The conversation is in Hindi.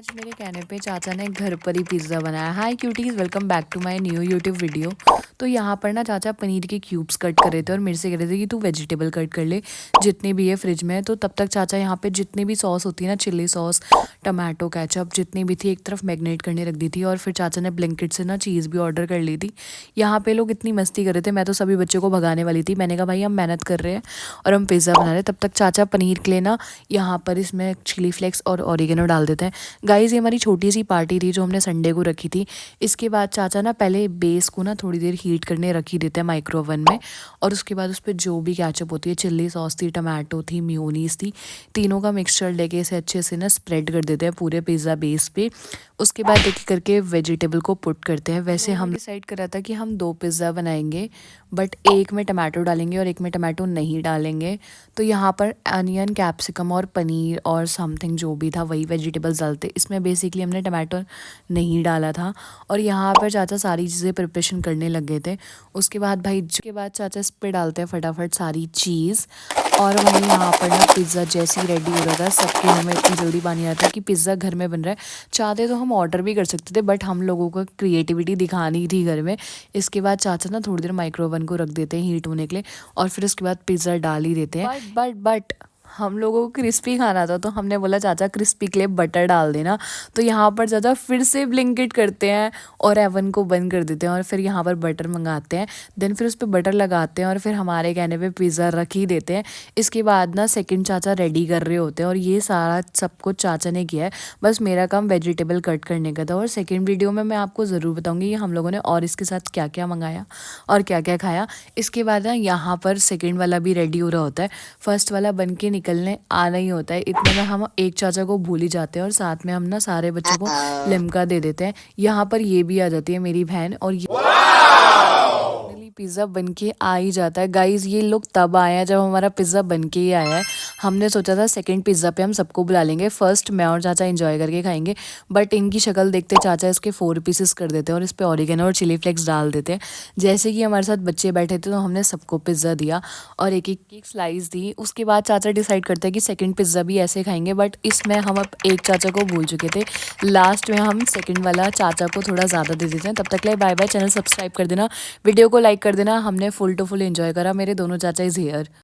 आज मेरे कहने पे चाचा ने घर पर ही पिज़्ज़ा बनाया। Hi cuties, welcome back to my new YouTube video. तो यहाँ पर ना चाचा पनीर के क्यूब्स कट कर रहे थे और मेरे से कह रहे थे कि तू वेजिटेबल कट कर ले जितनी भी है फ्रिज में। तो तब तक चाचा यहाँ पे जितनी भी सॉस होती है ना, चिल्ली सॉस, टमाटो केचप, जितनी भी थी एक तरफ मैगनेट करने रख दी थी। और फिर चाचा ने ब्लिंकिट से ना चीज़ भी ऑर्डर कर ली थी। यहाँ पे लोग इतनी मस्ती कर रहे थे, मैं तो सभी बच्चों को भगाने वाली थी। मैंने कहा भाई हम मेहनत कर रहे हैं और हम पिज़्ज़ा बना रहे हैं, तब तक चाचा पनीर के लिए ना यहाँ पर इसमें चिली फ्लेक्स और ऑरिगेनो डाल देते हैं। गाइज़ ये हमारी छोटी सी पार्टी थी जो हमने संडे को रखी थी। इसके बाद चाचा ना पहले बेस को ना थोड़ी देर हीट करने रख ही देते हैं माइक्रो ओवन में, और उसके बाद उस पर जो भी केचप होती है, चिल्ली सॉस थी, टमाटो थी, मेयोनीज थी, तीनों का मिक्सचर लेके इसे अच्छे से ना स्प्रेड कर देते हैं पूरे पिज़्ज़ा बेस पे। उसके बाद एक एक करके वेजिटेबल को पुट करते हैं। वैसे हम डिसाइड करा था कि हम 2 पिज़्ज़ा बनाएंगे, बट एक में टमाटो डालेंगे और एक में टमाटो नहीं डालेंगे। तो यहाँ पर अनियन, कैप्सिकम और पनीर और समथिंग जो भी था वही वेजिटेबल्स डालते। इसमें बेसिकली हमने टमाटो नहीं डाला था। और यहाँ पर चाचा सारी चीज़ें प्रिपरेशन करने लग गए थे। उसके बाद चाचा इस पे डालते हैं फटाफट सारी चीज़। और वहीं यहाँ पर ना पिज़्ज़ा जैसे ही रेडी हो रहा था, सबके मुँह में इतनी जल्दी पानी आता है कि पिज़्ज़ा घर में बन रहा है। चाहते तो हम ऑर्डर भी कर सकते थे, बट हम लोगों को क्रिएटिविटी दिखानी थी घर में। इसके बाद चाचा ना थोड़ी देर माइक्रो ओवन को रख देते हैं हीट होने के लिए, और फिर उसके बाद पिज़्ज़ा डाल ही देते हैं। बट हम लोगों को क्रिस्पी खाना था, तो हमने बोला चाचा क्रिस्पी के लिए बटर डाल देना। तो यहाँ पर चाचा फिर से ब्लिंकिट करते हैं और एवन को बंद कर देते हैं, और फिर यहाँ पर बटर मंगाते हैं। देन फिर उस पर बटर लगाते हैं और फिर हमारे कहने पे पिज़्ज़ा रख ही देते हैं। इसके बाद ना सेकंड चाचा रेडी कर रहे होते हैं, और ये सारा सब कुछ चाचा ने किया है। बस मेरा काम वेजिटेबल कट करने का था। और सेकेंड वीडियो में मैं आपको ज़रूर बताऊँगी कि हम लोगों ने और इसके साथ क्या क्या मंगाया और क्या क्या खाया। इसके बाद ना यहाँ पर सेकेंड वाला भी रेडी हो रहा होता है। फर्स्ट वाला बन के निकलने आना ही होता है। इतने में हम एक चाचा को भूल ही जाते हैं और साथ में हम ना सारे बच्चों को लिम्का दे देते हैं। यहाँ पर ये भी आ जाती है मेरी बहन, और ये पिज़्ज़ा बन के आ ही जाता है। गाइज़ ये लोग तब आए हैं जब हमारा पिज़्ज़ा बन के ही आया है। हमने सोचा था सेकंड पिज़्ज़ा पे हम सबको बुला लेंगे, फर्स्ट मैं और चाचा एंजॉय करके खाएंगे, बट इनकी शक्ल देखते चाचा इसके 4 पीसेस कर देते हैं और इस पर ऑरिगेनो और चिली फ्लेक्स डाल देते हैं। जैसे कि हमारे साथ बच्चे बैठे थे तो हमने सबको पिज़्ज़ा दिया और एक एक स्लाइस दी। उसके बाद चाचा डिसाइड करते हैं कि सेकेंड पिज़्ज़ा भी ऐसे खाएंगे, बट इसमें हम अब एक चाचा को भूल चुके थे। लास्ट में हम सेकेंड वाला चाचा को थोड़ा ज़्यादा दे देते हैं। तब तक के लिए बाय बाय। चैनल सब्सक्राइब कर देना, वीडियो को लाइक कर देना। हमने फुल टू फुल एंजॉय करा। मेरे दोनों चाचा इज़ हियर।